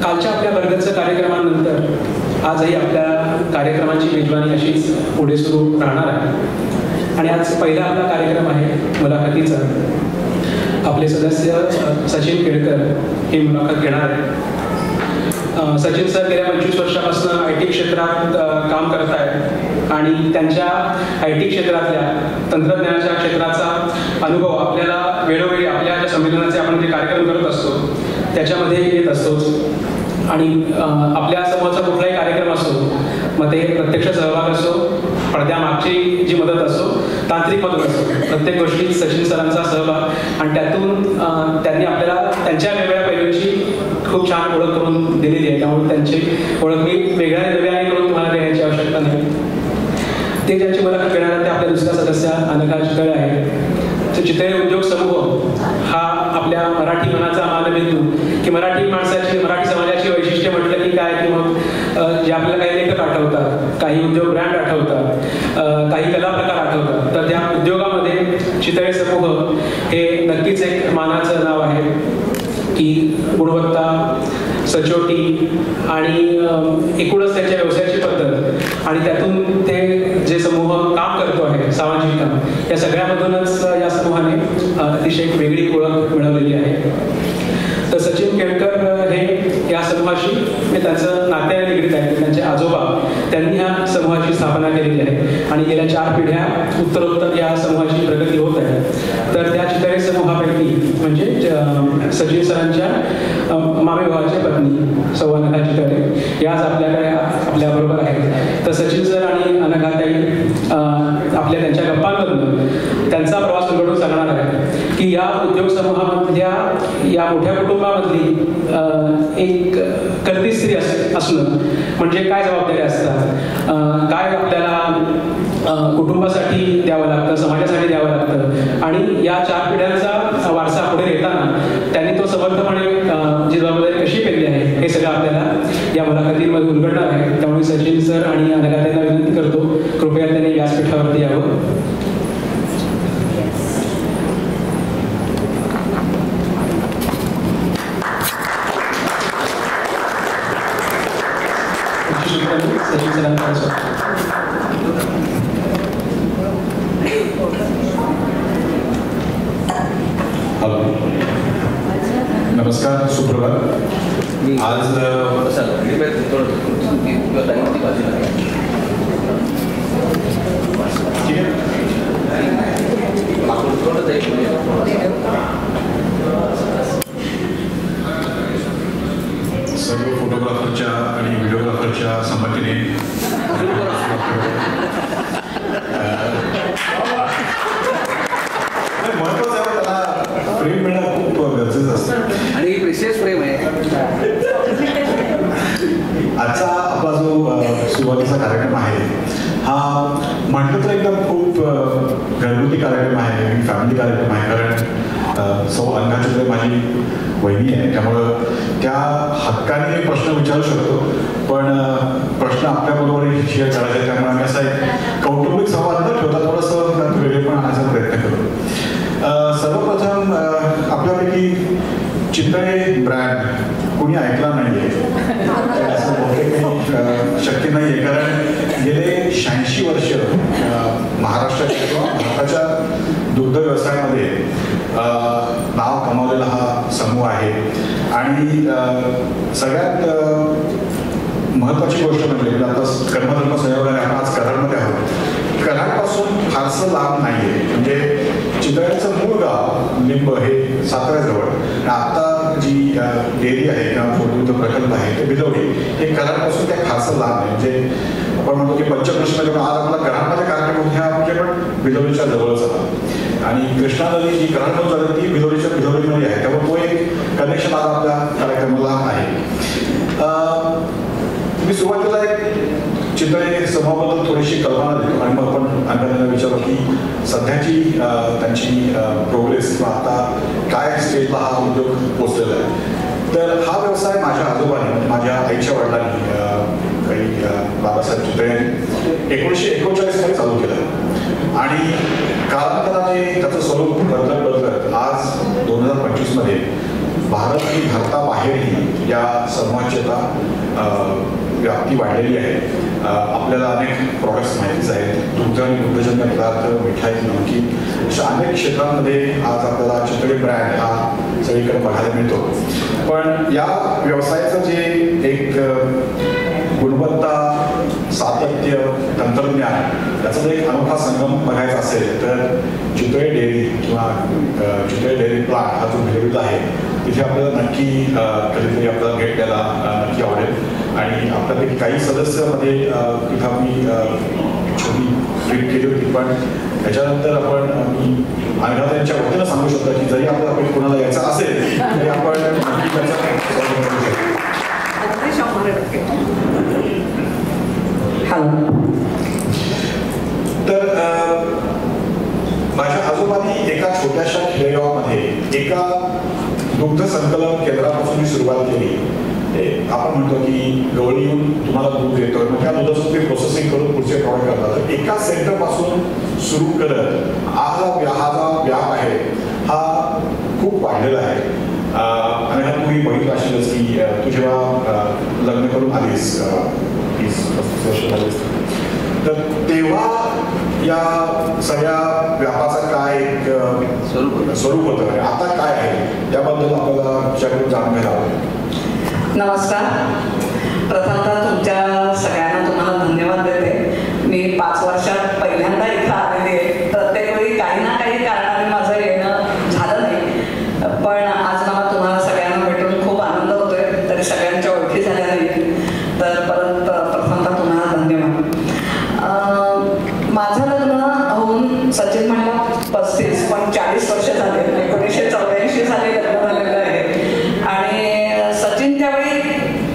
कालच्या आपल्या वर्गाच्या कार्यक्रमानंतर आजही आपल्या कार्यक्रमाची मेजवानी अशीच पुढे सुरू राहणार आहे आणि आज पहिला आपला कार्यक्रम आहे मुलाखतीचा. आपले सदस्य सचिन केळकर हे मुलाखत घेणार आहेत. सचिन सर गेल्या 25 वर्षापासून IT क्षेत्रात काम करत आहेत आणि त्यांच्या IT क्षेत्रातल्या तंत्रज्ञानाच्या क्षेत्राचा अनुभव आपल्याला वेळोवेळी आपल्या ज्या संमेलनाचे आपण जे कार्यक्रम करत असतो त्याच्यामध्ये येत असतोच. आणि आपल्या समोरचा कुठलाही कार्यक्रम असो, मग ते प्रत्यक्ष सहभाग असो, पडद्यामागची जी मदत असो, तांत्रिक मदत असो, प्रत्येक गोष्टीत सचिन सरांचा सहभाग आणि त्यातून त्यांनी आपल्याला त्यांच्या वेगवेगळ्या पैलूंची खूप छान ओळख करून दिलेली आहे. त्यामुळे त्यांची ओळख मी वेगळ्या करून तुम्हाला देण्याची आवश्यकता नाही. ते ज्यांची मुलाखत घेणार आहेत ते आपल्या दुसऱ्या सदस्य अनघा चितळे आहेत. चितळे उद्योग समूह हा आपल्या मराठी मनाचा मानबिंदू की मराठी समाजाची वैशिष्ट्य म्हटलं की काय, की मग जे आपल्याला काही लेखक आठवतात, काही उद्योग ब्रँड आठवतात, काही कला प्रकार आठवतात, तर त्या उद्योगामध्ये चितळे समूह हे नक्कीच एक मानाचं नाव आहे की गुणवत्ता, सचोटी आणि एकूणच त्यांच्या व्यवसायाची पद्धत आणि त्यातून ते जे समूह काम करतो आहे सामाजिक काम, या सगळ्यामधूनच या समूहाने अतिशय एक वेगळी ओळख मिळवलेली आहे. तर सचिन केळकर हे या समूहाशी त्यांचं नात्याने निगडीत आहे. त्यांचे आजोबा त्यांनी ह्या समूहाची स्थापना केलेली आहे आणि गेल्या 4 पिढ्या उत्तरोत्तर या समूहाची प्रगती होत आहे. तर त्या चितळे समूहापैकी म्हणजे सचिन सरांच्या मामे भावाच्या पत्नी सौ अनघा चितळे या आज आपल्याबरोबर आहेत. तर सचिन सर आणि अनघाताई आपल्या त्यांच्या गप्पांमधून त्यांचा प्रवास उलगडून सांगणार आहे की या उद्योग समूहामधल्या या मोठ्या कुटुंबामधली एक करती स्त्री असणं म्हणजे काय जबाबदारी असतात, काय आपल्याला कुटुंबासाठी द्यावं लागतं, समाजासाठी द्यावं लागतं आणि या 4 पिढ्यांचा वारसा पुढे येताना त्यांनी तो समर्थपणे जी जबाबदारी कशी पेलली आहे हे सगळं आपल्याला या मुलाखतीमध्ये उलगडणार आहे. त्यामुळे सचिन सर आणि अनघाताईंना विनंती करतो कृपया त्यांनी व्यासपीठावरती यावं. नमस्कार, सुप्रभात. आज सर्व फोटोग्राफरच्या आणि व्हिडिओग्राफरच्या संमतीने महत्वाचं आहे, त्याला प्रेम मिळणं खूप गरजेचं असतं आणि प्रेशियस प्रेम आहे. आजचा आपला जो सुरुवातीचा कार्यक्रम आहे हा म्हटलं तर एकदम खूप घरगुती कार्यक्रम आहे, फॅमिली कार्यक्रम आहे. कारण सौ अनघा चितळे माझी वहिनी आहे, त्यामुळं त्या हक्काने प्रश्न विचारू शकतो, पण प्रश्न आपल्याबरोबर शेअर करायचे. त्यामुळे आम्ही असा एक कौटुंबिक संवाद न ठेवता थोडंसं वेगळेपण आणण्याचा प्रयत्न करू. सर्वप्रथम आपल्यापैकी चितळे ब्रँड कोणी ऐकला नाहीये असं बहुतेक शक्य नाहीये, कारण गेले 86 वर्ष महाराष्ट्राच्या किंवा भारताच्या दुग्ध व्यवसायामध्ये नाव कमावलेला हा समूह आहे. आणि सगळ्यात महत्वाची गोष्ट म्हणजे आता कर्मधर्म संयोगाने आपण आज कराडमध्ये आहोत. कराडपासून फारसं लांब नाहीये, म्हणजे चितळ्यांचं मूळ गाव लिंब हे साताऱ्याजवळ, आता जी डेअरी आहे किंवा दुग्ध प्रकल्प आहे ते बिलवडी हे कराडपासून त्या फारसं लांब आहे. म्हणजे आपण म्हणतो की पंचकृष्ण किंवा आज आपला कराडमध्ये कार्यक्रम होतो ह्या म्हणजे पण बिलवडीच्या जवळच होता आणि कृष्णा नदी जी कराडमध्ये जाते ती बिलवडीच्या बिलवडीमध्ये आहे, त्यामुळे तो एक कनेक्शन आज आपल्या कार्यक्रमाला आहे. मी सुरुवातीला एक चितळे समूहाबद्दल थोडीशी कल्पना देतो आणि मग आपण अनघाताईंना विचारू की सध्याची त्यांची प्रोग्रेस किंवा आता काय स्टेजला हा उद्योग पोचलेला आहे. तर हा व्यवसाय माझ्या आजोबांनी, माझ्या आईच्या वडिलांनी, काही बाबासाहेब चितळे 1939 मध्ये चालू केलं आणि कालांतराने त्याचं स्वरूप बदलत आज 2025 मध्ये भारत आणि भारताबाहेरही या समाजता व्याप्ती वाढलेली आहे. आपल्याला अनेक प्रॉडक्ट्स माहितीच आहेत. दुग्ध आणि दुग्धजन्य पदार्थ, मिठाई, नमकीन अशा अनेक क्षेत्रांमध्ये आज आपल्याला चितळे ब्रँड हा सगळीकडे बघायला मिळतो. पण या व्यवसायाचं जे एक गुणवत्ता, सातत्य, तंत्रज्ञान याचा जर एक अनोखा संगम बघायचा असेल तर चितळे डेअरी किंवा चितळे डेअरी प्लांट हा जो भिलवडीला आहे तिथे आपल्याला नक्की कधीतरी आपल्याला भेट द्यायला नक्की आवडेल. आणि आपल्यापैकी काही सदस्यामध्ये तिथं आम्ही छोटी ट्रीप केली होती. पण त्याच्यानंतर आपण मी अनघा यांच्या वतीनं सांगू शकतो की जरी आपल्याला कोणाला यायचं असेल तरी आपण नक्की त्याचा तर माझ्या आजोबांनी एका छोट्याशा खेडेगावामध्ये एका दुग्ध संकलन केंद्रापासून सुरुवात केली. आपण म्हणतो की गवळी येऊन तुम्हाला दूध देतोय, मग त्या दुधाचं तुम्ही प्रोसेसिंग करून पुढचे प्रॉडक्ट करतात. एका सेंटरपासून सुरू करत आज हा जो व्याप आहे हा खूप वाढलेला आहे. आणि हा तुम्ही बघितलं असेलच की तू जेव्हा लग्न करून आलीस 30-35 वर्ष झालीस तर तेव्हा या सगळ्या व्यापाचं काय एक स्वरूप होतं, आता काय आहे त्याबद्दल आपल्याला तुमच्याकडून जाणून घ्यायला आवडेल. नमस्कार. प्रथमतः तुमच्या सगळ्यांना तुम्हाला धन्यवाद देते. मी 5 वर्षात पहिल्यांदा इथं आलेली आहे. प्रत्येक वेळी काही ना काही कारणाने माझं येणं झालं नाही, पण आज मला तुम्हाला सगळ्यांना भेटून खूप आनंद होतोय. तरी सगळ्यांच्या ओळखी झाल्या नाही, तर परत प्रथमतः तुम्हाला धन्यवाद. माझं लग्न होऊन सचिन म्हणला 35 पण 40 वर्ष झाले. 1984 साली लग्न झालेलं आहे आणि सचिन त्यावेळी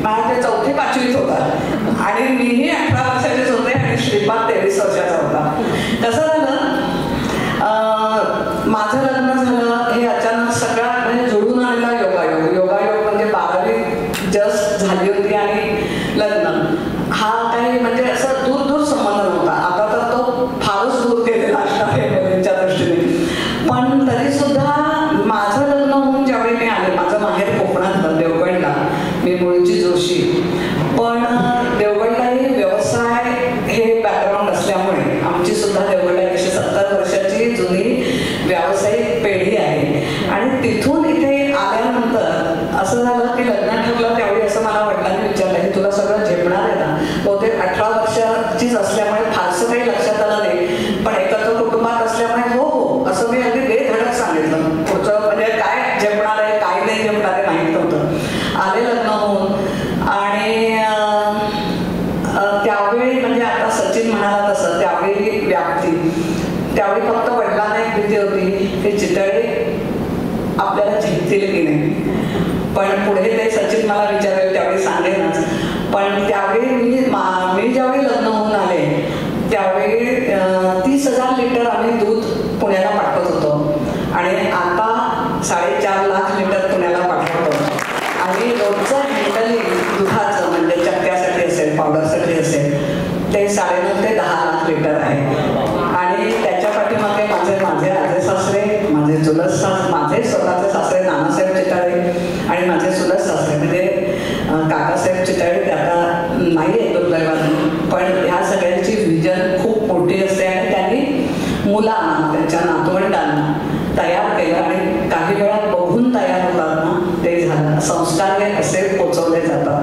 माझ्या 4वी-5वीत होता आणि मीही 18 वर्षाचीच होते आणि श्रीपाद 23 वर्षाचा होता. कसं झालं, माझं लग्न झालं हे अचानक सगळा म्हणजे जुळून आलेला योगायोग म्हणजे 12वी जस्ट झाली होती आणि लग्न हा काही म्हणजे असं दूर संबंध नव्हता. आता तर तो फारच दूर गेलेला असणार मुलींच्या दृष्टीने, पण तरी सुद्धा माझं लग्न होऊन ज्यावेळी मी आले, माझं माहेर कोकणात देवगडला, मी मुळची जोशी, पण देवगडलाही व्यवसाय हे बॅकग्राऊंड असल्यामुळे आमची सुद्धा देवगडला 170 वर्षाची जुनी व्यावसायिक पिढी आहे. आणि तिथून इथे आल्यानंतर असं झालं की लग्न ठरलं त्यावेळी असं मला वडिलांनी विचारलं की तुला सगळं झेपणार आहे ना. बहुतेक 18 वर्षाचीच असल्यामुळे फारसं काही लक्षात आलं नाही, पण एकत्र कुटुंबात असल्यामुळे हो असं मी अगदी बेधडक सांगितलं. पुढचं म्हणजे काय झेपणार आहे काय नाही झेपणार आहे माहीत नव्हतं. आले लग्न होऊन आणि त्यावेळी म्हणजे आता सचिन म्हणाला तसं त्यावेळी व्याप्ती, त्यावेळी फक्त वडिलांना एक भीती होती की चितळे आपल्याला झेपतील की नाही. पण पुढे ते सचिन मला विचारले त्यावेळी सांगेनच. पण त्यावेळी मी ज्यावेळी लग्न होऊन आले त्यावेळी 30,000 लिटर आम्ही दूध पुण्याला पाठवत होतो आणि आता 4.5 लाख लिटर पुण्याला पाठवतो. आणि रोजचं हँडलिंग दुधाचं म्हणजे चक्क्यासाठी असेल, पावडरसाठी असेल, ते 9.5 ते 10 लाख लिटर आहे. आणि त्याच्या पाठीमागे माझे आजे सासरे, माझे माझे स्वतःचे सासरे नानासाहेब चितळे आणि माझे चुलत सासरे म्हणजे काकासाहेब चितळे, ते आता नाही आहे दुर्दैवाने, पण ह्या सगळ्यांची विजन खूप मोठी असते आणि त्यांनी मुलांना त्यांच्या नातवंडांना तयार केलं आणि काही वेळा बघून तयार होतात ना ते झालं. संस्कार हे असे पोचवले जातात.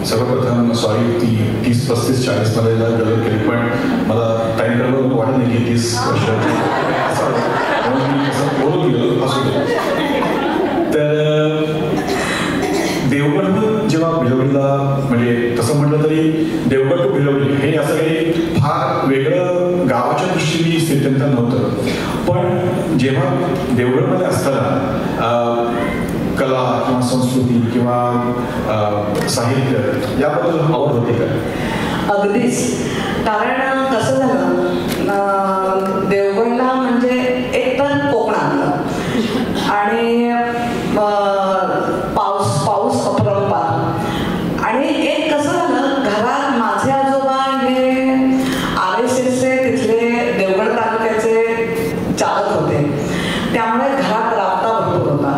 सर्वप्रथम सॉरी ती 30-35-40 मध्ये गलत केली, पण मला टाइम टेबल वाटत नाही की 30 वर्षाची बोलून गेलो असू दे. तर देवगडहून जेव्हा भिलवडीला म्हणजे तसं म्हटलं तरी देवगड टू भिलवडी हे असं काही फार वेगळं गावाच्या दृष्टीने स्थित्यंतर नव्हतं. पण जेव्हा देवगडमध्ये असताना कला किंवा संस्कृती किंवा साहित्य याबद्दल आवड होती का? अगदीच. कारण कसं झालं, देवगडला म्हणजे एकतर कोकणातलं आणि पाऊस अपरंपार आणि एक कसं झालं घरात माझे आजोबा हे RSSचे तिथले देवगड तालुक्याचे चालक होते, त्यामुळे घरात राबता भरपूर होता.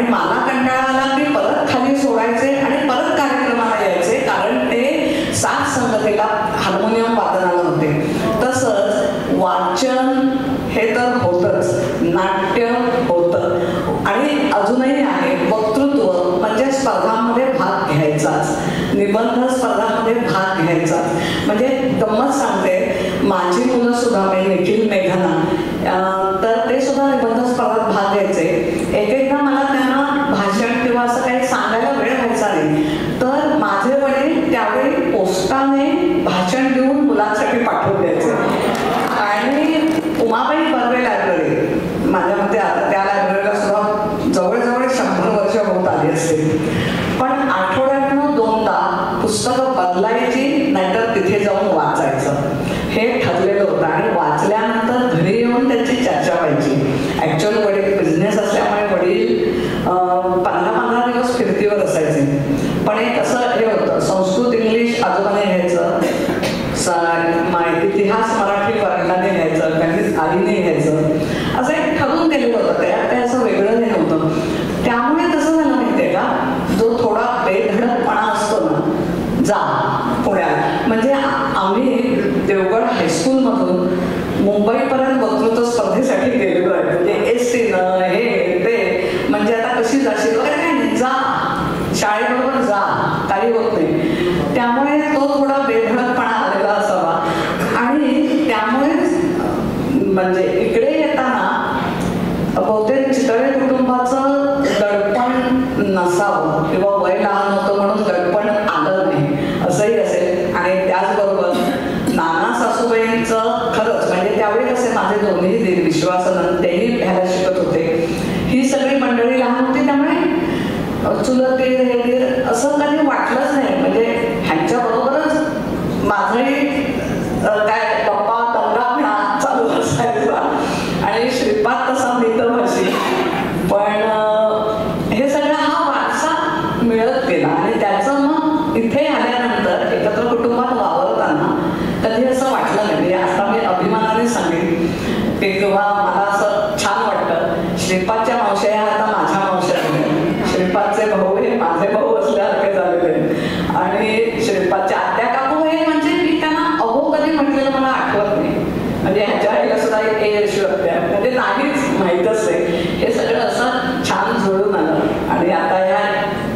मला कंटाळा आला की परत खाली सोडायचे आणि परत कार्यक्रमाला यायचे, कारण ते साथ संगतीला हार्मोनियम वादनाला होते. तसंच वाचन हे तर होतंच, नाट्य होतं आणि अजूनही आहे. वक्तृत्व म्हणजे स्पर्धांमध्ये भाग घ्यायचाच, निबंध स्पर्धांमध्ये भाग घ्यायचाच. म्हणजे गंमत सांगते, माझी मुलं सुद्धा निखिल मेघना तर ते सुद्धा निबंध स्पर्धात भाग घ्यायचे. एकदा मला त्यांना भाषण किंवा असं काही सांगायला वेळ व्हायचा नाही, तर माझे वडील त्यावेळी पोस्टाने भाषण देऊन मुलांसाठी पाठवून द्यायचे. आणि उमाबाई बर्वे लायब्ररी, माझ्या मते आता त्या लायब्ररीला सुद्धा जवळजवळ 100 वर्ष होत आली असतील, पण आठवड्यातनं 2दा पुस्तकं बदलायची, नाहीतर तिथे जाऊन वाचायचं हे ठरलेलं होतं. आणि वाचल्यानंतर घरी येऊन त्याची चर्चा व्हायची. ॲक्च्युअली वडील बिझनेस असल्यामुळे वडील 15-15 दिवस फिरतीवर असायचे, पण एक असं हे होतं, संस्कृत इंग्लिश आजोबाने घ्यायचं, इतिहास मराठी वडिलांनी घ्यायचं, काही आईने घ्यायचं, असं एक ठरवून केलेलं होतं. त्यात काही असं वेगळं हे नव्हतं. त्यामुळे कसं झालं माहितीये का, जो थोडा बेधडकपणा असतो ना, जा पुण्यात, म्हणजे आम्ही देवगड हायस्कूलमधून मुंबईपर्यंत वक्तृत्व स्पर्धेसाठी गेलेलो आहे. म्हणजे एसटीनं हे ते, म्हणजे आता कशी जाशील वगैरे काय नाही, जा शाळेबरोबर जा, काही होत नाही. त्यामुळे तो थोडा बेधडकपणा आलेला असावा. आणि त्यामुळे म्हणजे इकडे येताना बहुतेक चितळे कुटुंबाचं दडपण नसावं किंवा वय लहान होतं म्हणून दडपण आलं नाही असंही असेल. आणि त्याचबरोबर नाना सासूबाईंचं खरंच म्हणजे त्यावेळी कसे माझे दोन्ही दीर विश्वासानंद तेही घ्यायला शिकत होते. ही सगळी मंडळी लहान होती, त्यामुळे चुलत दीर असं कधी वाटलंच नाही. म्हणजे ह्यांच्या बरोबरच माझंही काय पप्पा दंगापणा चालू असायचा आणि श्रीपाद तसा मितभाषी. पण हे सगळं हा वारसा मिळत गेला. आणि त्याचं मग इथे आल्यानंतर एकत्र कुटुंबात वावरताना कधी असं वाटलं नाही. आता मी अभिमानाने सांगेन की किंवा मला असं छान वाटतं, श्रीपादच्या मावश्या ह्या आता माझ्या मावश्या आहेत, श्रीपादचे भाऊ हे माझे भाऊ असल्यासारखे झालेले. आणि श्रीपादच्या आत्या काकू हे म्हणजे मी त्यांना अहो कधी म्हटलेलं मला आठवत नाही. म्हणजे ह्याच्या आईला सुद्धा एक यशू होत्या, म्हणजे नाहीच माहीतच आहे. हे सगळं असं छान जुळून आलं आणि आता या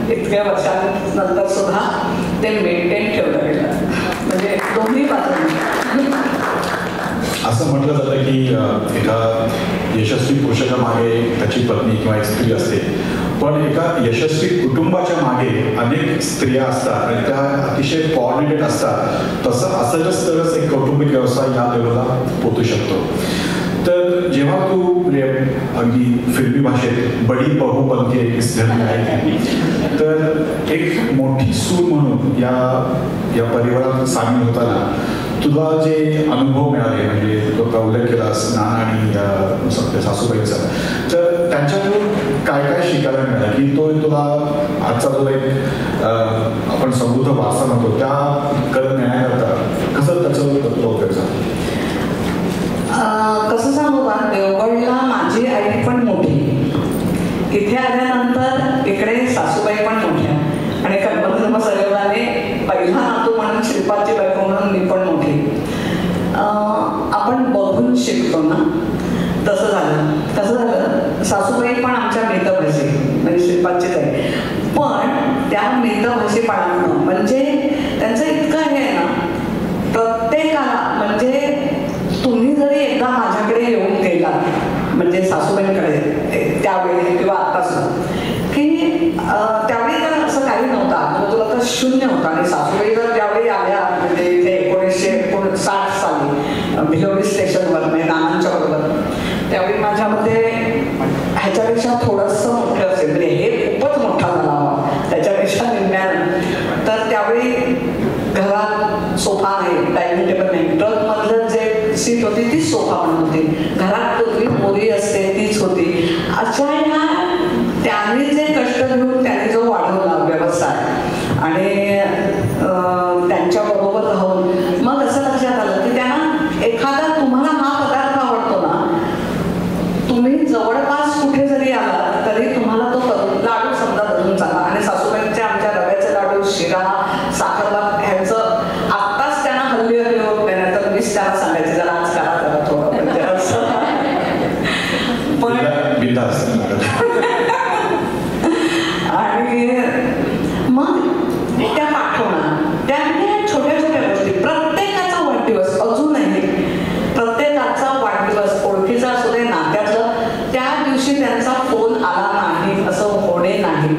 इतक्या वर्षांनंतर सुद्धा ते मेंटेन ठेवलं गेलं, म्हणजे दोन्ही बाजूंनी. असं म्हटलं जातं की एका यशस्वी पुरुषाच्या मागे त्याची पत्नी किंवा एक स्त्री असते, पण एका यशस्वी कुटुंबाच्या मागे अनेक स्त्रिया असतात आणि त्या अतिशय कोऑर्डिनेट असतात. तसं असंच तरच एक कौटुंबिक व्यवसाय या लेवलला पोचू शकतो. तर जेव्हा तू अगदी फिल्मी भाषेत बडी बहू बनके इस घर में आई, तर एक मोठी सून म्हणून या परिवारात सामील होताना तुला जे अनुभव मिळाले, म्हणजे तो उल्लेख केलास नाना आणि सासूबाईंचा, तर त्यांच्याकडून काय काय शिकायला मिळालं की तो तुला आजचा जो एक आपण समृद्ध वारसा म्हणतो त्या करत नेण्याकरता कसं त्याचा उपयोग झाला? कसं सांगू का, देवगडला माझी आई पण मोठी, इथे आल्यानंतर इकडे सासूबाई पण मोठ्या आणि कर्मधर्म सहयोगाने पहिला नातू म्हणून श्रीपादची बायको म्हणून मी पण मोठी. आपण बघून शिकतो ना, तसं झालं. कसं झालं, सासूबाई पण आमच्या मितभाषी म्हणजे श्रीपादचीच आहे, पण त्या मितभाषीपणानं म्हणजे त्यांचं इतकं हे आहे ना, प्रत्येकाला म्हणजे तुम्ही जरी एकदा माझ्याकडे येऊन गेला म्हणजे सासूबाईंकडे त्यावेळी किंवा आताच की त्यावेळी तर असं काही नव्हतं, आजूबाजूला तर शून्य होता. आणि सासूबाई जर त्यावेळी आल्या म्हणजे इथे 1959 साली भिलोरी स्टेशनवर म्हणजे नानांच्या बरोबर, त्यावेळी माझ्यामध्ये ह्याच्यापेक्षा थोडंसं मोठं असेल, म्हणजे हे खूपच मोठा झाला हवा त्याच्यापेक्षा निम्म्यानं. तर त्यावेळी घरात सोफा नाही, डायनिंग टेबल नाही, ट्रकमधलं जे सीट होती ती सोफा म्हणून होती, घरात पूर्वी मोरी असते तीच होती. अशा ह्या त्यांनी जे कष्ट घेऊन त्यांनी जो वाढवला व्यवसाय आणि असं होणे नाही.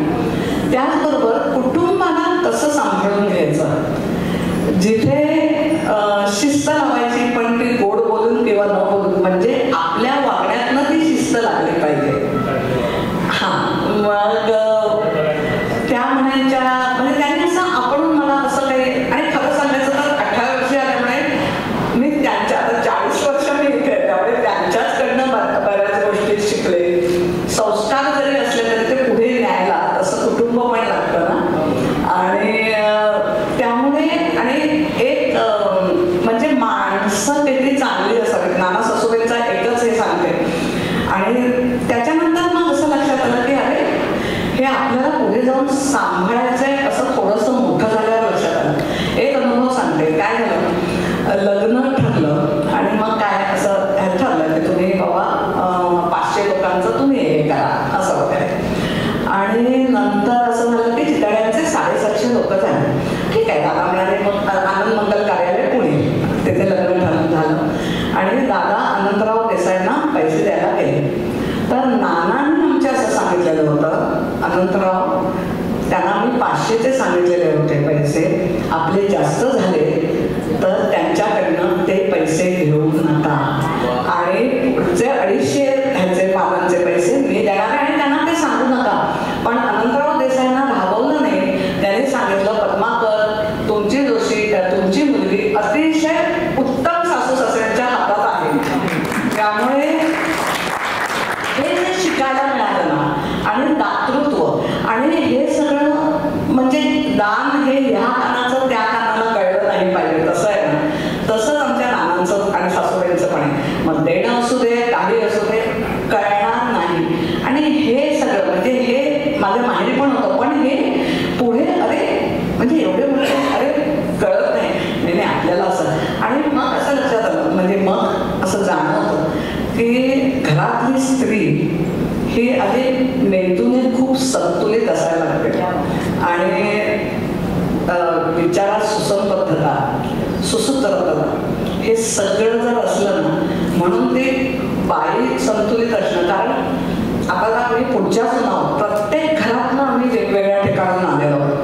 त्याचबरोबर कुटुंबाला कसं सांभाळून घ्यायचं, जिथे शिस्त लावायची पण ती गोड बोलून किंवा न बोलून, म्हणजे आपल्या वागण्यातनं ती शिस्त लागली पाहिजे. मग त्या म्हणायच्या, म्हणजे त्यांनी असं आपण मला असं काही, आणि खरं सांगायचं तर 18 वर्ष आल्यामुळे मी त्यांच्या, आता 40 वर्ष मी इथे, त्यामुळे त्यांच्याचकडनं बऱ्याच गोष्टी शिकले. संस्कार जरी असले तरी ते पुढे न्यायला तसं कुटुंब पण लागतं ना. आणि त्यामुळे आणि एक म्हणजे माणसं किती चांगली असावी, नाना सासूबाईंचा एकच हे सांगते. आणि त्याच्यानंतर मग असं लक्षात आलं की अरे हे आपल्याला पुढे जाऊन सांभाळायचंय, असं थोडंसं मोठं झाल्यावर लक्षात आलं. एक अनुभव सांगते. काय झालं, लग्न ठरलं आणि मग काय असं ठरलं की तुम्ही बाबा 500 लोकांचं तुम्ही हे करा असं वगैरे. आणि नंतर असं झालं की चितळ्यांचे 750 लोक झाले. ठीक आहे, दादा म्हणाले मग आनंद मंगल कार्यालय पुणे, तिथे लग्न झालं. आणि दादा अनंतराव देसाईंना पैसे द्यायला गेले. तर नानांनी आमच्या असं सांगितलेलं होतं, अनंतराव त्यांना आम्ही 500चे सांगितलेले होते पैसे, आपले जास्त झाले तर त्यांच्याकडनं ते पैसे घेऊ नका आणि पुढचे 250 ह्याचे पानांचे पैसे मी देणार आणि त्यांना ते सांगू नका. पण अनंतराव देसाईंना राबवलं नाही. त्यांनी सांगितलं, पद्माकर तुमची जोशी, तुमची मुलगी अतिशय उत्तम सासू सासऱ्यांच्या हातात आहे. त्यामुळे हे जे शिकायला मिळालं ना, आणि दातृत्व आणि हे सगळं, म्हणजे दान हे ह्या कानाचं त्या कानाला कळलं नाही पाहिजे. तसं आहे ना, तसंच आमच्या नानांचं आणि सासूबाईंचं पण आहे. मग देणं असू दे, काही असू दे, कळणार नाही. आणि हे सगळं म्हणजे हे माझ्या माहेरी पण होतं, पण हे पुढे अरे म्हणजे एवढे मोठे अरे कळत नाही आपल्याला असं. आणि मग असं लक्षात आलं, म्हणजे मग असं जाणवतं की घरातली स्त्री ही आधी मेंदूने खूप संतुलित असायला लागते आणि विचारात सुसंबद्धता, सुसूत्रता हे सगळं जर असलं ना, म्हणून ते बाई संतुलित असणं. कारण आपल्याला आम्ही पुढच्या सुनाव प्रत्येक घरातनं आम्ही वेगवेगळ्या ठिकाणून आलेलो आहोत.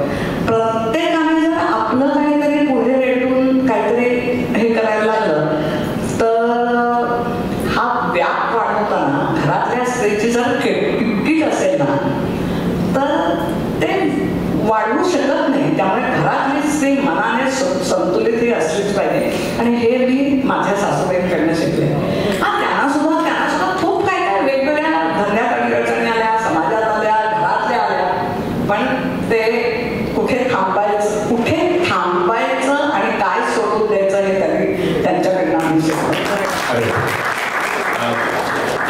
प्रत्येकाने जर आपलं काहीतरी पुढे रेटून काहीतरी हे करायला लागलं तर हा व्याप वाढवताना घरातल्या स्त्रीची जर किटकिट असेल ना तर ते वाढवू शकत नाही. त्यामुळे घरातली स्त्री मनाने संतुलित ही असलीच पाहिजे. आणि हे मी माझ्या सासूबाईंकडनं शिकले. त्यांना सुद्धा खूप काय काय वेगवेगळ्या धंद्यात अडचणी आल्या, समाजात आल्या, घरातल्या आल्या, पण ते कुठे थांबायचं आणि काय सोडून द्यायचं हे त्यांनी त्यांच्याकडनं आम्ही शिकलो.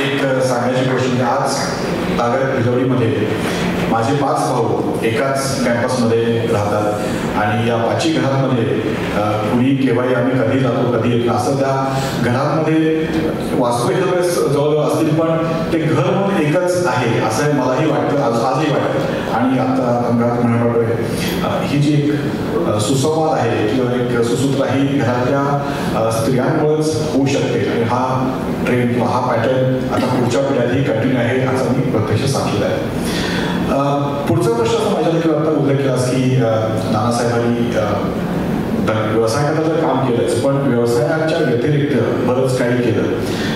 एक सांगायची गोष्ट म्हणजे आज तागत भिजवडीमध्ये माझे 5 भाऊ एकाच कॅम्पसमध्ये राहतात आणि या 5 घरांमध्ये कुणी केव्हाही आम्ही कधी जातो कधी येतो असं त्या घरांमध्ये वास्तविक जवळजवळ असतील, पण ते घर म्हणून एकच आहे असं मलाही वाटतं, आजही वाटतं. आणि आता अंगात म्हणायला ही जी एक सुसंवाद आहे किंवा एक सुसूत्र ही घरातल्या स्त्रियांमुळेच होऊ शकते. आणि हा ट्रेंड किंवा हा पॅटर्न आता पुढच्या पिढ्यातही कंटिन्यू आहे असं मी प्रत्यक्ष सांगितलं आहे. पुढचा प्रश्न असं माझ्या देखील आता उल्लेख केलास की नानासाहेबांनी व्यवसाय खात्याचं काम केलंच, पण व्यवसायाच्या व्यतिरिक्त बरंच काही केलं.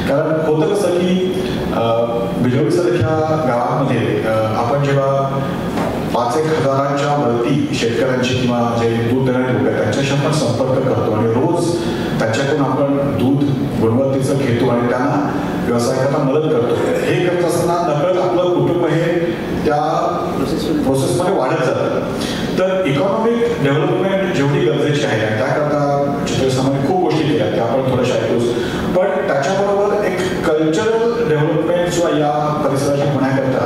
कारण होतं कसं की बिलोरीसारख्या गावामध्ये आपण जेव्हा 5-1 हजारांच्या वरती शेतकऱ्यांची किंवा जे दूध देणारे लोक आहेत त्यांच्याशी आपण संपर्क करतो आणि रोज त्यांच्याकडून आपण दूध गुणवत्तेचं घेतो आणि त्यांना व्यवसायाला मदत करतो. हे करत असताना नकळत आपलं कुटुंब हे त्या प्रोसेसमध्ये वाढत जातं. तर इकॉनॉमिक डेव्हलपमेंट जेवढी गरजेची आहे त्याकरता चित्रसमोर खूप गोष्टी केल्या त्या आपण थोड्याशा ऐकूच, पण त्याच्याबरोबर एक कल्चरल डेव्हलपमेंट किंवा या परिसराची होण्याकरता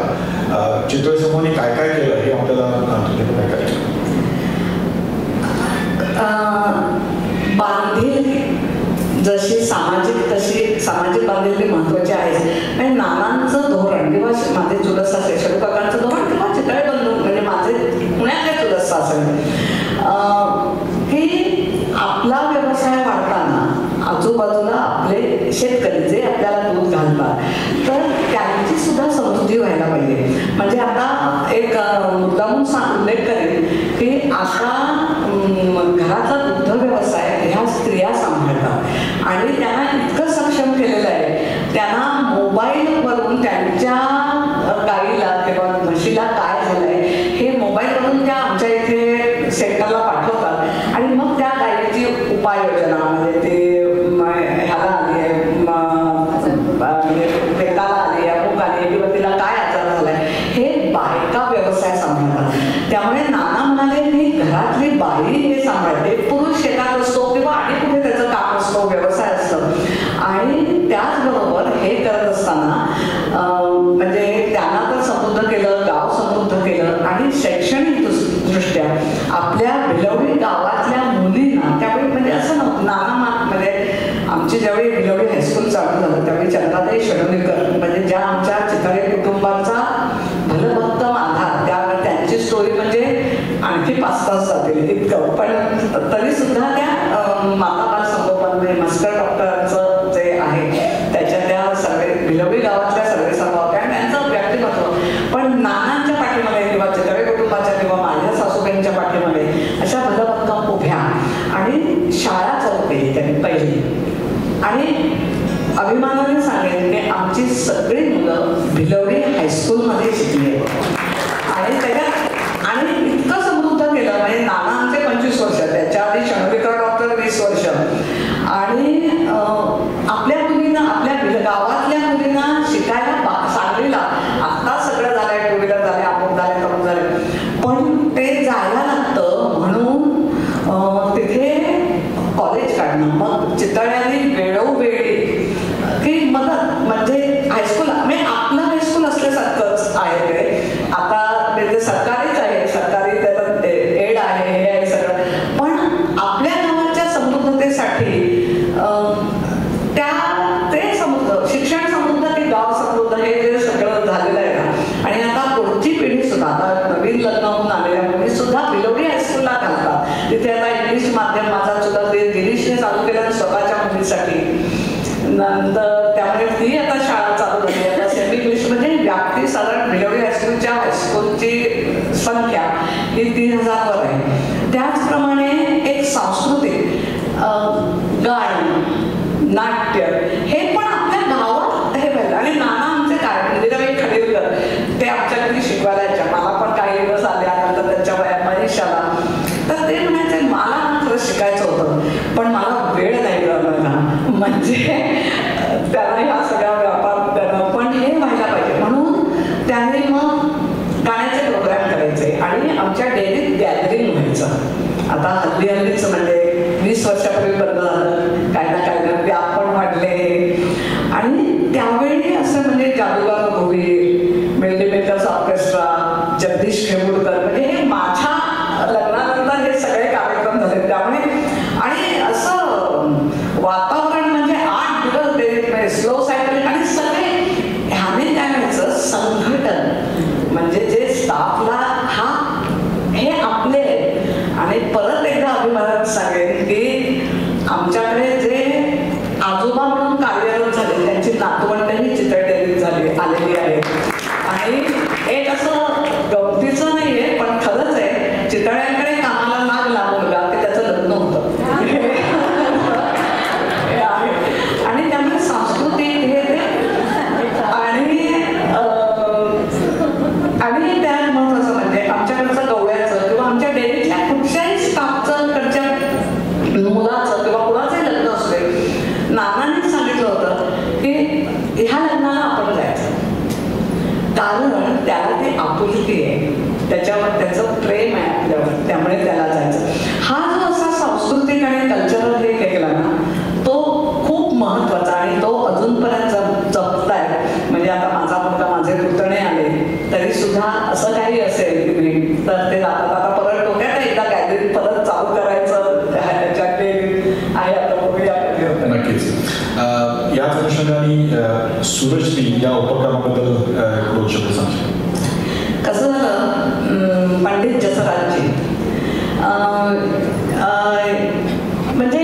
चित्रसमोरनी काय काय केलं हे आपल्याला काय करायचं. बांधिलकी जशी सामाजिक बांधिलकी महत्वाची आहे. आणि नानांचं धोरण किंवा माझे चुलत सासरे शरू काकांचं धोरण किंवा चितळे बंधू म्हणजे माझे पुण्यातले चुलत सासरे की आपला व्यवसाय वाढताना आजूबाजूला आपले शेतकरी जे आपल्याला दूध घालतात तर त्यांची सुद्धा समृद्धी व्हायला पाहिजे. म्हणजे आता एक मुद्दामून उल्लेख करेन की आता घराचा दुग्ध व्यवसाय ह्या स्त्रिया सांभाळतात आणि त्यांना इतकं सक्षम केलेलं आहे, त्यांना मोबाईलवरून त्यांच्या गाईला किंवा म्हशीला काय झालंय हे मोबाईलवरून त्या आमच्या इथे सेंटरला पाठवतात आणि मग त्या गाईची उपाययोजना म्हणजे ते ह्याला आली आहे पेटाला आली आहे, भूक आली आहे किंवा तिला काय आजार झालाय हे बायका व्यवसाय सांभाळतात. त्यामुळे नाना म्हणाले की घरातली बाई हे सांभाळते, पुरुष शेतात असतो किंवा आणि कुठे त्याचं काम असतो, व्यवसाय असतं. आणि त्याचबरोबर हे करत असताना म्हणजे त्यांना तर समृद्ध केलं, गाव समृद्ध केलं आणि शैक्षणिक दृष्ट्या आपल्या भिलवडी गावातल्या मुलींना त्यावेळी म्हणजे असं नव्हतं नाना म्हणजे आमची ज्यावेळी भिलवडी हायस्कूल चालू झालं त्यावेळी चंद्राताई षडोलीकर म्हणजे ज्या आमच्या चितळे कुटुंबाचा भलभक्कम आधार, त्यावेळी त्यांची स्टोरी म्हणजे आणखी 5 तास जातील इतकं, पण तरी सुद्धा त्या माता बाल संगोपन म्हणजे मस्कर डॉक्टरांचं जे आहे त्याच्या त्या सर्वे भिलवडी गावातल्या सर्वे सर्व कारण त्यांचं व्यक्तिमत्व. पण नानांच्या पाठीमध्ये किंवा चितळे कुटुंबाच्या किंवा माझ्या सासूबाईंच्या पाठीमध्ये अशा भलभक्कम उभ्या आणि शाळा चालू केली त्यांनी पहिली. आणि अभिमानाने सांगेन की आमची सगळी मुलं भिलवडी हायस्कूलमध्ये शिकली आणि त्याच्यात आणि इतकं समृद्ध केलं म्हणजे नाना आमचे 25 वर्ष, त्याच्या आधी षडोलीकर डॉक्टर 20 वर्ष. आणि आपल्या मुलींना आपल्या गावातल्या मुलींना शिकायला सांगलीला आता सगळं झालंय, 2 व्हीलर झाले, अमुक झाले, तमुक झाले, पण ते जायला लागतं म्हणून तिथे कॉलेज काढणं. मग चितळ्यांनी वेळोवेळी की मदत म्हणजे हायस्कूल म्हणजे आपलं हायस्कूल असल्यासारखंच आहे ते आता म्हणजे सरकारीच आहे, सरकारी त्याचं एड आहे हे आहे सगळं, पण आपल्या गावाच्या समृद्धतेसाठी ते समृद्ध शिक्षण समृद्ध की गाव समृद्ध हे जे सगळं झालेलं आहे ना. आणि आता पुढची पिढी सुद्धा आता नवीन लग्न होऊन आलेल्या मुली सुद्धा भिलवडी हायस्कूलला घालतात. तिथे आता इंग्लिश माध्यम माझा सुद्धा ते गिरीशने चालू केलं स्वतःच्या मुलीसाठी, नंतर त्यामुळे ती आता शाळा चालू झाली. आता सेमी इंग्लिश म्हणजे व्याप्ती साधारण भिलवडी हायस्कूलची संख्या ही 3000 वर आहे. त्याचप्रमाणे एक सांस्कृतिक गाणं नाट्य हे पण आपल्या गावात हे पाहिजे. आणि नाना आमचे काय म्हणजे खडीलकर ते आमच्या घरी शिकवायला यायच्या, मला पण काही दिवस आल्यानंतर त्यांच्या वया परीक्षाला तर ते म्हणायचे मला खरं शिकायचं होतं पण मला वेळ नाही मिळाला म्हणजे त्यांना ह्या सगळ्या व्यापार त्यांना पण हे व्हायला पाहिजे म्हणून त्यांनी मग गाण्याचे प्रोग्राम करायचे आणि आमच्या डेअरीत गॅदरिंग व्हायचं. आता हल्लीच म्हणजे 20 वर्षापूर्वी बंद झालं, काय ना काय ना व्याप पण वाढले. आणि त्यावेळी असं म्हणजे जादूगार भोवीर, मेलडी मेकर्स ऑर्केस्ट्रा, जगदीश खेमुडकर म्हणजे हे माझ्या लग्नानंतर हे सगळे कार्यक्रम झाले. त्यामुळे आणि असं वातावरण म्हणजे 8 दिवस ते स्लो सायकल आणि सगळे ह्याने काय व्हायचं संघटन म्हणजे जे स्टाफला हा हे आपले. आणि परत एकदा अभिमानात सांगेन की आमच्याकडे जे आजोबा म्हणून कार्यरत झाले त्यांची नातवंडही चितळी झाली आलेली आहे. आणि एक असं गमतीचं नाहीये पण खरंच आहे, चितळ्यांकडे कामाला लागला मुलगा की त्याचं लग्न होतं आणि त्यामुळे सांस्कृतिक हे आणि त्यात महत्वाचं म्हणजे आमच्याकडचं गवळ्याचं किंवा आमच्या डेअरीतल्या कुठच्याही स्टाफचं कडच्या मुलाचं किंवा कुणाचंही लग्न असते. नानांनी सांगितलं होतं की ह्या लग्नाला आपण जायचं कारण त्याला ते आपुलकी आहे, त्याच्यावर त्याचं प्रेम आहे आपल्यावर, त्यामुळे त्याला जायचं. हा जो असा सांस्कृतिक आणि कल्चरल हे केला ना तो खूप महत्वाचा आणि तो अजूनपर्यंत जपताय. म्हणजे आता माझा मुलगा माझे पुतणे आले तरी सुद्धा असं काही असेल की नाही तर ते जातात आता परत डोक्यात एकदा गॅदरिंग परत चालू करायचं आहे आता बघूया. नक्कीच. याच अनुषंगाने सूरजनी या उपक्रमाबद्दल 2 शब्द सांगशील. कसं झालं पंडित जसराजजी म्हणजे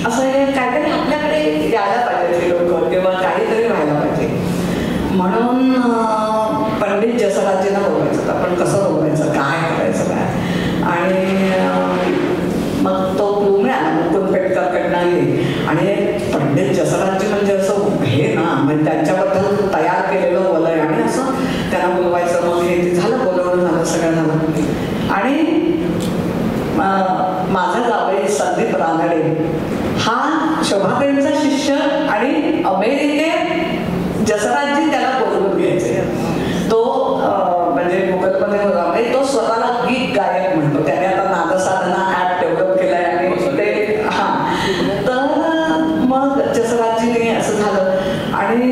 असं हे काहीतरी आपल्याकडे यायला पाहिजे लोक किंवा काहीतरी व्हायला पाहिजे म्हणून पंडित जसराजजींना बोलायचं म्हणजे तो स्वतःला गीत गायक म्हणतो. त्याने आता नादसाधना ॲप डेव्हलप केलाय आणि ते तर मग जसराजीने असं झालं आणि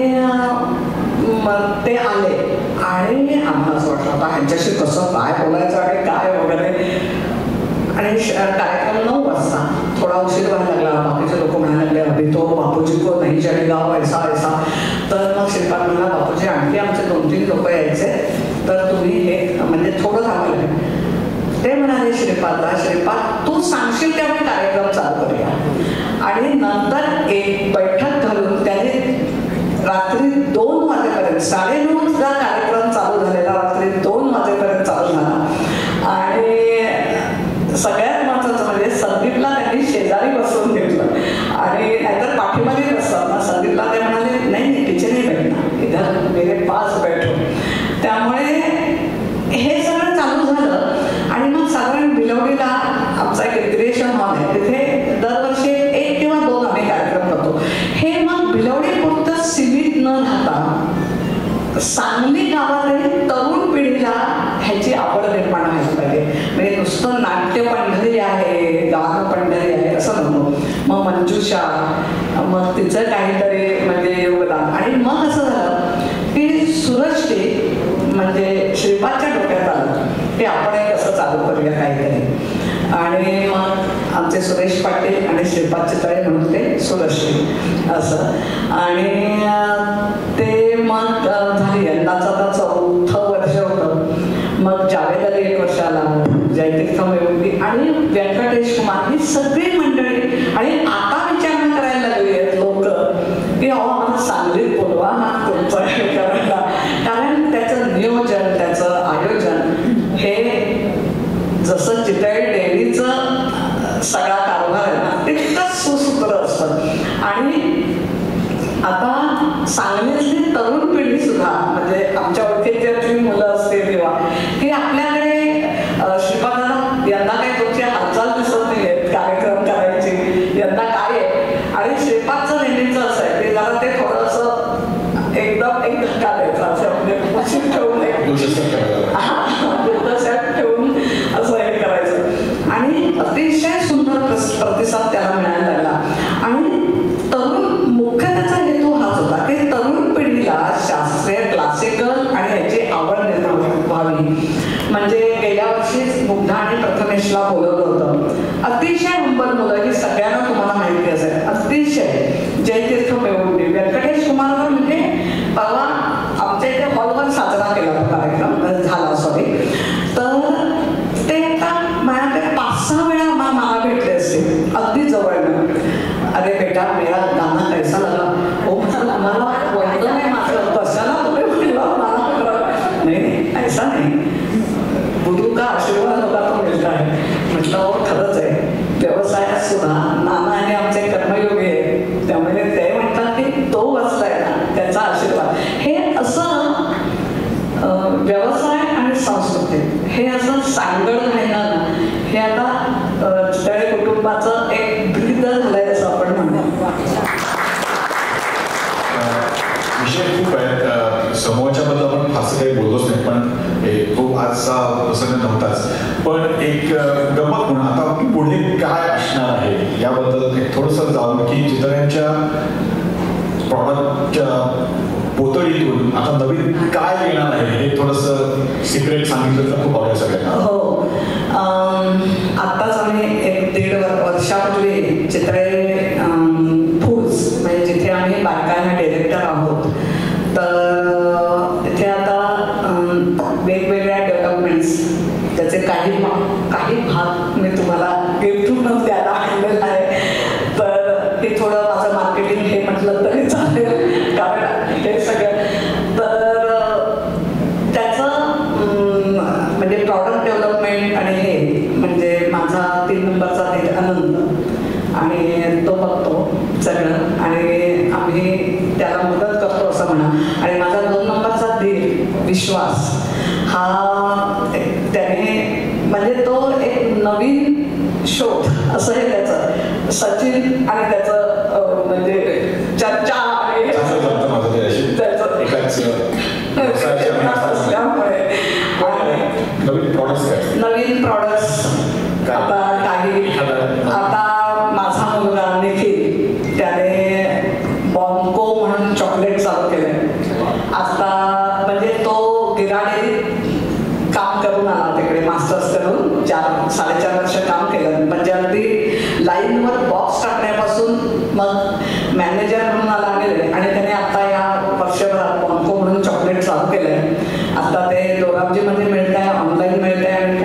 मग ते आले आणि आम्हाला असं वाटलं आता ह्यांच्याशी कसं काय बोलायचं आणि काय वगैरे. आणि कार्यक्रम 9 वाजता थोडा उशीर व्हायला लागला. बाकीचे लोक म्हणायला लागले अभि तो बापूजी को नाही चढेगा ऐसा ऐसा. तर मग श्रीपाद म्हणला बापूजी आणखी आमचे 2-3 लोक यायचे तर तुम्ही हे म्हणजे थोडं थांबायला लागेल. ते म्हणाले श्रीपादला श्रीपाद तू सांगशील त्यामुळे कार्यक्रम चालू करूया. आणि नंतर एक बैठक घालून त्याने रात्री 2 वाजेपर्यंत 9:30चा कार्यक्रम चालू झालेला रात्री 2 वाजेपर्यंत चालू झाला. आणि सगळ्यात महत्वाचं म्हणजे संदीपला त्यांनी शेजारी बसवून घेतलं आणि नाहीतर पाठीमागे बसतात ना. संदीपला ते म्हणाले नाही नाही तिचे नाही भेटणार इधर मेरे पास बैठो. त्यामुळे हे सगळं चालू झालं आणि मग साधारण भिलवडीला आमचा एक रिक्रिएशन हॉल आहे तिथे दरवर्षी 1 किंवा 2 आम्ही कार्यक्रम करतो. हे मग भिलवडीपुरतं सीमित न राहता सांगली गावातही तरुण पिढीला ह्याची आवड निर्माण व्हायला पाहिजे. म्हणजे नुसतं नाट्य पंढरी आहे गाणं पंढरी आहे असं नको. मग मंजुषा मग तिचं काहीतरी म्हणजे योगदान. आणि मग असं झालं की सुरजची म्हणजे श्रीपादच्या डोक्यात आलं की आपण एक असं चालू करूया काहीतरी. आणि मग आमचे सुरेश पाटील आणि श्रीपाद चितळे म्हणून ते सुरश्री असं. आणि ते मग झाली यंदाचं आता 4थं वर्ष होतं. मग जावेद अली 1 वर्षाला जयतीर्थ मेवुंडी आणि व्यंकटेश कुमार ही सगळी मंडळी. आणि आता विचार करायला लागली आहेत लोक की अहो आम्हाला सांगलीत बोलवा हा तुमचं हे करायला. कारण त्याचं नियोजन त्याचं आयोजन हे जसं चितळे डेअरीचं सगळा कारभार आहे ना तितकंच सुसूत्र असतं. आणि आता सांगलीतली तरुण पिढी सुद्धा म्हणजे आमच्या ओळखीची मुलं असतील किंवा की आपल्याकडे श्रीपादांना यंदा काही तुमची हालचाल दिसत नाही आहेत कार्यक्रम करायची यंदा काय आहे. आणि श्रीपादचं नेहमीचं असं आहे की जरा ते थोडंसं एकदम एक धक्का द्यायचा असं म्हणजे उशीर ठेवून ठेवून असं हे करायचं. आणि अतिशय सुंदर प्रतिसाद त्याला मिळायला लागला. आणि तरुण मुख्य त्याचा हेतू हाच होता की तरुण पिढीला शास्त्रीय क्लासिकल आणि याची आवड निर्माण व्हावी. म्हणजे गेल्या वर्षी मुग्धा आणि प्रथमेशला बोलवलं होतं. अतिशय हुंबल मुलं ही सगळ्यांना तुम्हाला माहिती असेल अतिशय जयतीर्थ मेवुंडी व्यंकटेश कुमारवर म्हणजे परवा आमच्या इथे हॉलवर साजरा केला होता कार्यक्रम झाला सॉरी. तर ते माझ्याकडे 5-6 वेळा मला भेटले असते अगदी जवळनं. अरे बेटा मेरा गाना कैसा लगा. हो मला वंदन आहे माझं कशाला तुम्ही म्हटलं मला नाही ऐसा नाही गुरु का आशीर्वाद होता तो मिळता आहे. म्हटलं हो खरंच आहे. व्यवसायात सुद्धा नाना आणि आमचे कर्मयोगी आहे त्यामुळे ते म्हणतात की तो वाचलाय ना त्याचा आशीर्वाद. हे असं व्यवसाय आणि संस्कृती हे असं सांगड राहिलं ना हे आता चितळे कुटुंबाचं एक ब्रीद झालंय असं आपण म्हणतो. विषय खूप आहेत समूहाच्या बद्दल आपण फारसं काही बोललोच नाही पण खूप आजचा प्रसंग नव्हताच. पण एक गंमत म्हणून आता पुढे काय असणार आहे याबद्दल एक थोडंसं जाऊन की चितळ्यांच्या प्रॉडक्टच्या पोतळीतून आता नवीन काय येणार आहे हे थोडंसं सिक्रेट सांगितलं तर खूप आवडेल सगळ्यांना. हो आत्ताच आम्ही 1-1.5 वर्षापूर्वी चितळे फूड्स म्हणजे जिथे आम्ही बारकाईने डिरेक्टर आहोत तर तिथे आता वेगवेगळ्या डेव्हलपमेंट्स त्याचे काही भाग मी तुम्हाला गिफ्टूनच द्यायला आणलेला आहे. तर ते थोडं माझं मार्केटिंग हे म्हटलं तरी चालेल कारण हे सगळं. तर त्याचं म्हणजे प्रॉडक्ट डेव्हलपमेंट आणि हे म्हणजे माझा 3 नंबरचा ते आनंद आणि तो बघतो सगळं आणि आम्ही त्याला मदत करतो असं म्हणा. आणि माझा 2 नंबरचा धीर विश्वास हा त्याने म्हणजे तो एक नवीन शोध असं हे त्याचं सचिन आणि त्याचं म्हणजे चर्चा आणि त्यामुळे नवीन प्रॉडक्ट्स काय? नवीन प्रॉडक्ट्स आता काही, आता माझा मुलगा निखिल त्याने बॉन्को म्हणून चॉकलेट चालू केलंय. आता म्हणजे तो गिराडीत काम करून आला तिकडे, मास्टर्स करून 4-4.5 वर्ष काम केलं. म्हणजे अगदी लाईनवर बॉक्स टाकण्यापासून मग मॅनेजर म्हणून आला गेले आणि त्याने आता या वर्षभरात बॉन्को म्हणून चॉकलेट चालू केलंय. आता ते दोराबजीमध्ये मिळत आहे, ऑनलाईन मिळत आहे आणि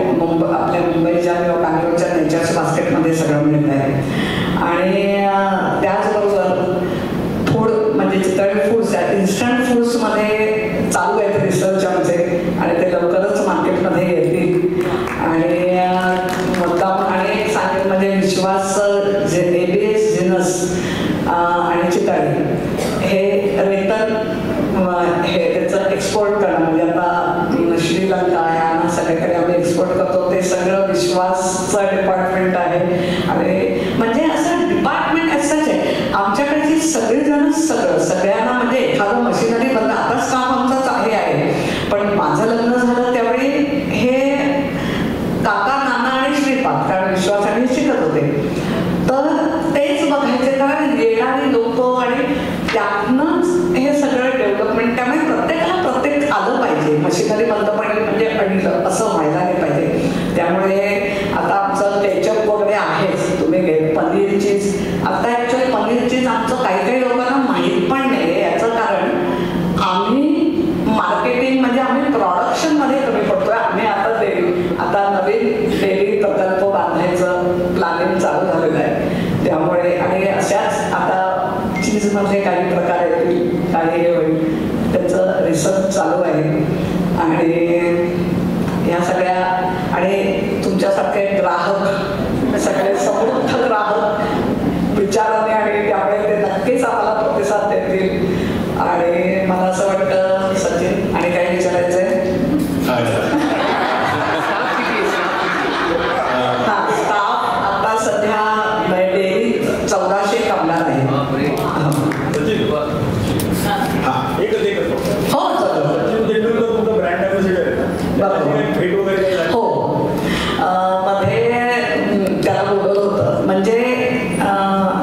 आपल्या मुंबईच्या किंवा बँगलोरच्या नेचर्स बास्केटमध्ये सगळं मिळत आहे. आणि त्याचबरोबर फूड म्हणजे चितळी फूड्स इन्स्टंट फूड्समध्ये चालू आहेत रिसर्च आमचे आणि ते लवकरच मार्केटमध्ये येतील. आणि मुद्दाम आणि एक सांगेल म्हणजे विश्वास जे ABS जिनस आणि चितळी हे रेतन हे त्याचं एक्सपोर्ट करणं म्हणजे आता श्रीलंका या सगळीकडे आम्ही एक्सपोर्ट करतो. ते सगळं विश्वासचं डिपार्टमेंट आहे. आणि म्हणजे असं डिपार्टमेंट असंच आहे आमच्याकडची सगळेजण सगळ्यांना म्हणजे एखादं मशिनरी बंद आताच काम आमचं चांगले आहे. पण माझं लग्न झालं त्यावेळी हे काका नाना आणि श्रीपाद कारण विश्वासाने शिकत होते तर तेच बघायचे कारण येणारी लोक आणि त्यातनंच हे सगळं डेव्हलपमेंट. त्यामुळे प्रत्येकाला प्रत्येक आलं पाहिजे. मशिनरी बंद पडली म्हणजे अडलं असं व्हायला नाही पाहिजे. त्यामुळे आता आमचं केचप वगैरे आहेच तुम्ही पनीर चीज. आता ॲक्च्युअली पनीर चीज आमचं काही लोकांना माहीत पण नाही. याचं कारण आम्ही मार्केटिंग म्हणजे आम्ही प्रोडक्शनमध्ये कमी पडतोय. आम्ही आता नवीन डेअरी प्रकल्प बांधायचं प्लॅनिंग चालू झालेलं आहे. त्यामुळे आणि अशाच आता चीजमध्ये काही प्रकार येतील काही हे होईल त्याचं रिसर्च चालू आहे. आणि ह्या सगळ्या आणि तुमच्यासारखे ग्राहक सगळे समृद्ध ग्राहक विचाराने आणि त्यामुळे ते नक्कीच आम्हाला प्रतिसाद देतील. आणि मला असं वाटतं सचिन आणि काही विचारायचं आहे? स्टाफ आता सध्या डेअरी 1400 कामगार आहे. हो मध्ये त्याला बोलत होतं म्हणजे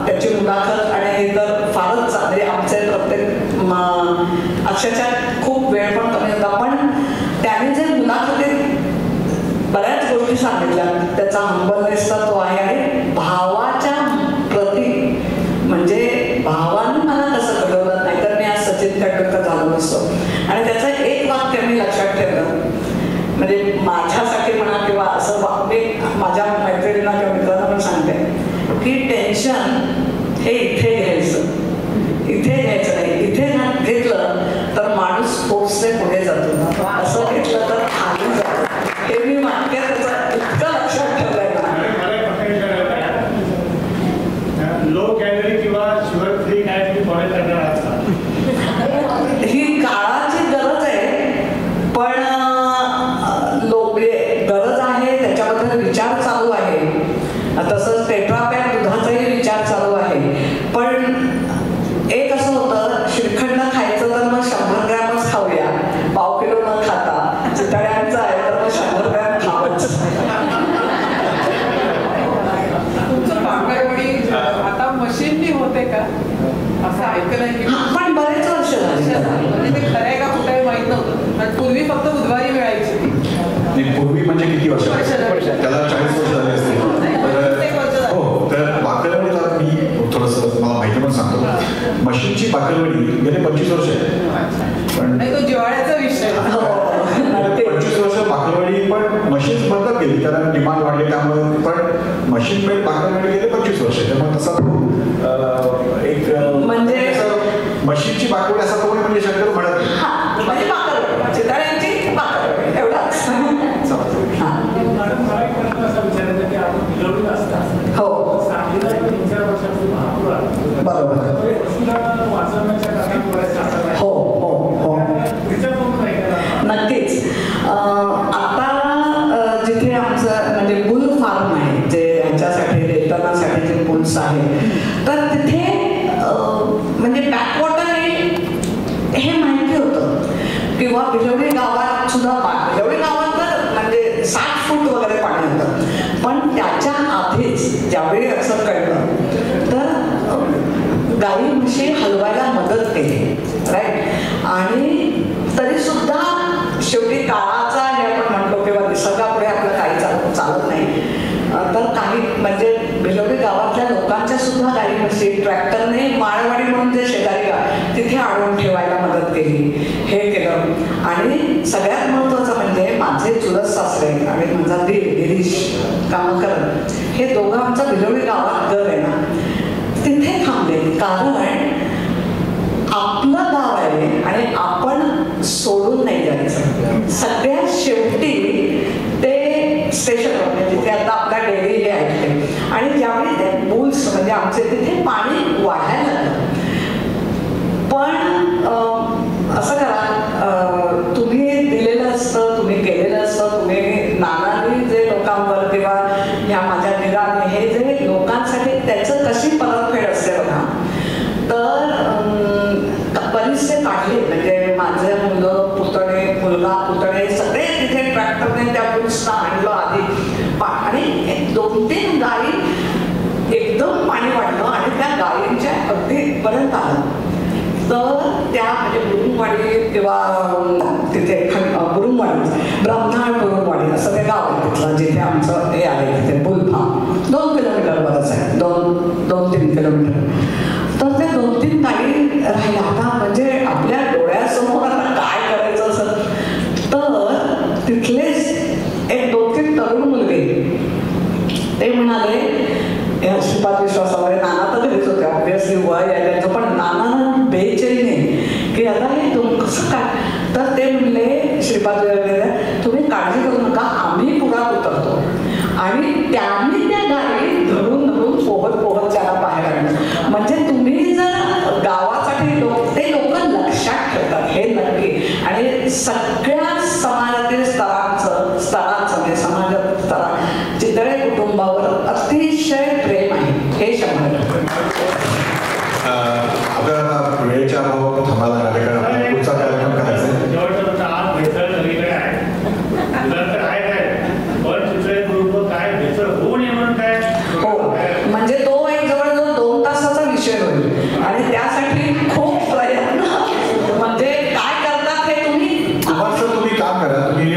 त्याची मुलाखत आणि हे तर फारच चांगले आमचे प्रत्येक अक्षरशः खूप वेळ पण कमी होता. पण त्याने जे मुलाखतीत बऱ्याच गोष्टी सांगितल्या त्याचा हंबलनेस तर तो आहे. आणि भावाच्या प्रती म्हणजे भावाने मला कसं घडवलं नाही तर मी आज सचिन तेंडुलकर झालो नसतो. आणि त्याचं एक वाक्य मी लक्षात ठेवलं म्हणजे माझ्यासाठी म्हणा किंवा असं मी माझ्या मैत्रिणींना किंवा मित्रांना पण सांगते की टेन्शन हे इथे घ्यायचं नाही. इथे घेतलं तर माणूस पोचते पुढे जातो, असं घेतलं तर खाली जातो. हे मी वाक्य त्याचं इतकं लक्षात ठेवलंय ना. लो कॅलरी किंवा शुगर फ्री डाएट फॉलो करणार ही काळाची गरज आहे. पण गरज आहे त्याच्याबद्दल विचार चालू आहे. तसंच टेट्रापॅक दुधाचाही विचार चालू आहे. पण एक असं होतं श्रीखंड खायचं तर मग 100 ग्रॅमच खाऊया, पाव किलो न खाता. चितळ्यांचं आहे तर मग 100 ग्रॅम खावंच. तुमचं भाकरवडी आता मशीननी होते का असं ऐकलंय की? पण बरेच वर्ष झाले. म्हणजे ते खरंय का कुठे माहित नव्हतं. पण पूर्वी फक्त बुधवारी मिळायची ती. पूर्वी म्हणजे किती वर्ष? त्याला 40 वर्ष झाले असतील. हो तर भाकरवडीला मी थोडंसं मला माहिती पण सांगतो. मशीनची भाकरवडी गेले 25 वर्ष आहे. पण तो जिवाळ्याचा विषय. 25 वर्ष भाकरवडी पण मशीन बंद केली कारण डिमांड वाढली त्यामुळे. पण मशीन मेड भाकरवडी गेले 25 वर्ष. त्यामुळे तसा एक म्हणजे मशीनची भाकरवडी असा कोणी म्हणजे शंकर म्हणत नाही. म्हणजे भाकरवडी चितळ्यांची भाकरवडी एवढाच. हो बरोबर. हो हो हो नक्कीच. आता जिथे आमचं म्हणजे बुल फार्म आहे जे ह्याच्यासाठी रेतनासाठी जे बुल्स आहे तर तिथे म्हणजे बॅकवॉटर हे माहिती होतं किंवा भिलवडी गावात सुद्धा भिलवडी गावात तर म्हणजे कामं करत हे दोघं आमचं बिलोली गावात घर आहे ना तिथे थांबले. कारण आपलं गाव आहे आणि आपण सोडून नाही जायचं. सगळ्यात शेवटी ते स्टेशन होते जिथे आता आपला डेअरी हे ऐकते आणि ज्यावेळी ते बुल्स म्हणजे आमचे तिथे पाणी वाढायला लागलं. पण असं करा, तुम्ही दिलेलं असतं, तुम्ही केलेलं असतं, तुम्ही नानांनी जे लोकांवर किंवा ह्या माझ्या निराने हे जे लोकांसाठी त्याचं कशी परतफेड असते बघा. तर बरेचसे काढले म्हणजे माझे मुलं पुतणे मुलगा पुतणे सगळे तिथे ट्रॅक्टरने त्या बुल्सना आणलं आधी आणि 2-3 गाई एकदम पाणी वाढलं आणि त्या गायींच्या अगदी पर्यंत आलं. तर त्या म्हणजे बुरुंगवाडी किंवा तिथे बुरुंगवाडी ब्रह्माळ बुरुंगवाडी असं ते गाव आहे तिथलं जिथे आमचं हे आहे तिथे बुलफा 2 किलोमीटरवरच आहे 2-3 किलोमीटर. तर त्या 2-3 गाडी राहिल्या. आता म्हणजे आपल्या डोळ्यासमोर आता काय करायचं असं तर तिथलेच एक 2-3 तरुण मुलगे ते म्हणाले श्रीपाद विश्वासामध्ये नाना तर घरीच होते ऑब्विसली वय आहे त्यांचं पण नाना बेचैनी की आता हे तुम्ही कसं काय. तर ते म्हणले श्रीपाद तुम्ही काळजी करू नका आम्ही पुरात उतरतो आणि त्यांनी त्या गाडी धरून धरून पोहत त्याला बाहेर आणलं. म्हणजे तुम्ही जर गावासाठी ते लोक लक्षात ठेवतात हे नक्की. आणि सगळ्या समाजातील स्तरांचं म्हणजे समाजातील स्तरात चितळे कुटुंबावर अतिशय प्रेम आहे हे 100%. आपल्याला वेळेच्या अभाव थांबायला लागले कारण पुढचा कार्यक्रम करायचा आहे. जवळजवळ आज भेसळ सगळीकडे आहे तर आहे काय पण चितळे ग्रुप काय भेसळ होऊ नये म्हणून काय हो म्हणजे तो एक जवळजवळ 2 तासाचा विषय होईल आणि त्यासाठी खूप प्रयत्न म्हणजे काय करतात हे तुम्ही काम करा. तुम्ही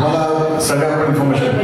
तुम्हाला सगळं आपण इन्फॉर्मेशन